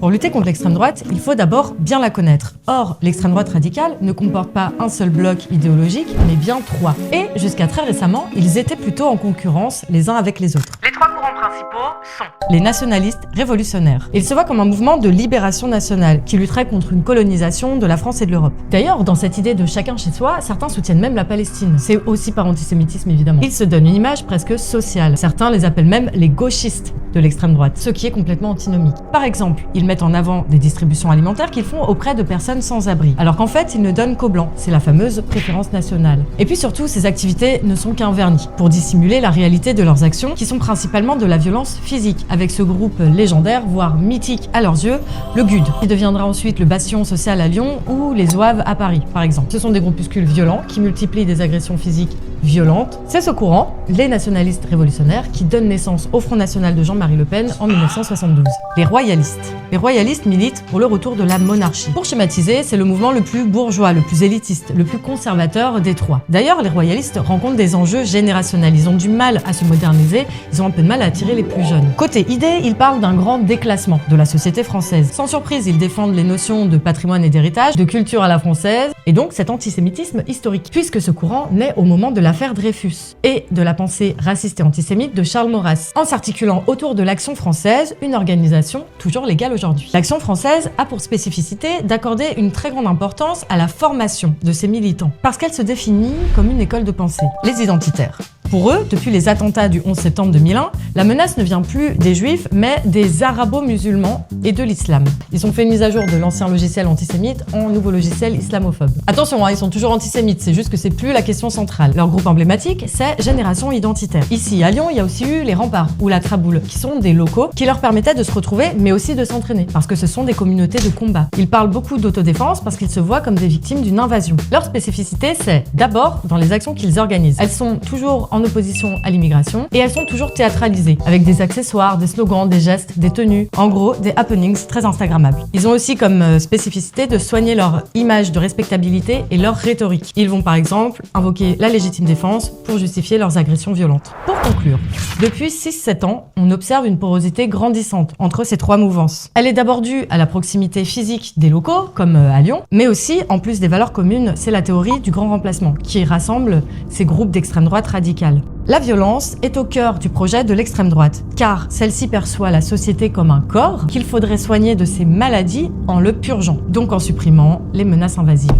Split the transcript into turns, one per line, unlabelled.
Pour lutter contre l'extrême droite, il faut d'abord bien la connaître. Or, l'extrême droite radicale ne comporte pas un seul bloc idéologique, mais bien 3. Et jusqu'à très récemment, ils étaient plutôt en concurrence les uns avec les autres. Les 3 courants principaux sont les nationalistes révolutionnaires. Ils se voient comme un mouvement de libération nationale qui lutterait contre une colonisation de la France et de l'Europe. D'ailleurs, dans cette idée de chacun chez soi, certains soutiennent même la Palestine. C'est aussi par antisémitisme évidemment. Ils se donnent une image presque sociale. Certains les appellent même les gauchistes de l'extrême droite, ce qui est complètement antinomique. Par exemple, ils mettent en avant des distributions alimentaires qu'ils font auprès de personnes sans abri, alors qu'en fait, ils ne donnent qu'aux blancs. C'est la fameuse préférence nationale. Et puis surtout, ces activités ne sont qu'un vernis pour dissimuler la réalité de leurs actions, qui sont principalement de la violence physique, avec ce groupe légendaire, voire mythique à leurs yeux, le GUD, qui deviendra ensuite le Bastion social à Lyon ou les Zouaves à Paris, par exemple. Ce sont des groupuscules violents qui multiplient des agressions physiques violentes. C'est ce courant, les nationalistes révolutionnaires, qui donne naissance au Front National de Jean-Marie Le Pen en 1972. Les royalistes. Les royalistes militent pour le retour de la monarchie. Pour schématiser, c'est le mouvement le plus bourgeois, le plus élitiste, le plus conservateur des 3. D'ailleurs, les royalistes rencontrent des enjeux générationnels. Ils ont du mal à se moderniser, ils ont un peu de mal à attirer les plus jeunes. Côté idée, ils parlent d'un grand déclassement de la société française. Sans surprise, ils défendent les notions de patrimoine et d'héritage, de culture à la française, et donc cet antisémitisme historique, puisque ce courant naît au moment de l'affaire Dreyfus et de la pensée raciste et antisémite de Charles Maurras, en s'articulant autour de l'Action française, une organisation toujours légale aujourd'hui. L'Action française a pour spécificité d'accorder une très grande importance à la formation de ses militants, parce qu'elle se définit comme une école de pensée. Les identitaires. Pour eux, depuis les attentats du 11 septembre 2001, la menace ne vient plus des juifs, mais des arabo-musulmans et de l'islam. Ils ont fait une mise à jour de l'ancien logiciel antisémite en nouveau logiciel islamophobe. Attention, ils sont toujours antisémites, c'est juste que c'est plus la question centrale. Leur groupe emblématique, c'est Génération Identitaire. Ici, à Lyon, il y a aussi eu les Remparts ou la Traboule, qui sont des locaux qui leur permettaient de se retrouver, mais aussi de s'entraîner, parce que ce sont des communautés de combat. Ils parlent beaucoup d'autodéfense parce qu'ils se voient comme des victimes d'une invasion. Leur spécificité, c'est d'abord dans les actions qu'ils organisent. Elles sont toujours en opposition à l'immigration et elles sont toujours théâtralisées avec des accessoires, des slogans, des gestes, des tenues, en gros des happenings très instagrammables. Ils ont aussi comme spécificité de soigner leur image de respectabilité et leur rhétorique. Ils vont par exemple invoquer la légitime défense pour justifier leurs agressions violentes. Pour conclure, depuis 6-7 ans, on observe une porosité grandissante entre ces 3 mouvances. Elle est d'abord due à la proximité physique des locaux, comme à Lyon, mais aussi, en plus des valeurs communes, c'est la théorie du grand remplacement qui rassemble ces groupes d'extrême droite radicale. La violence est au cœur du projet de l'extrême droite, car celle-ci perçoit la société comme un corps qu'il faudrait soigner de ses maladies en le purgeant, donc en supprimant les menaces invasives.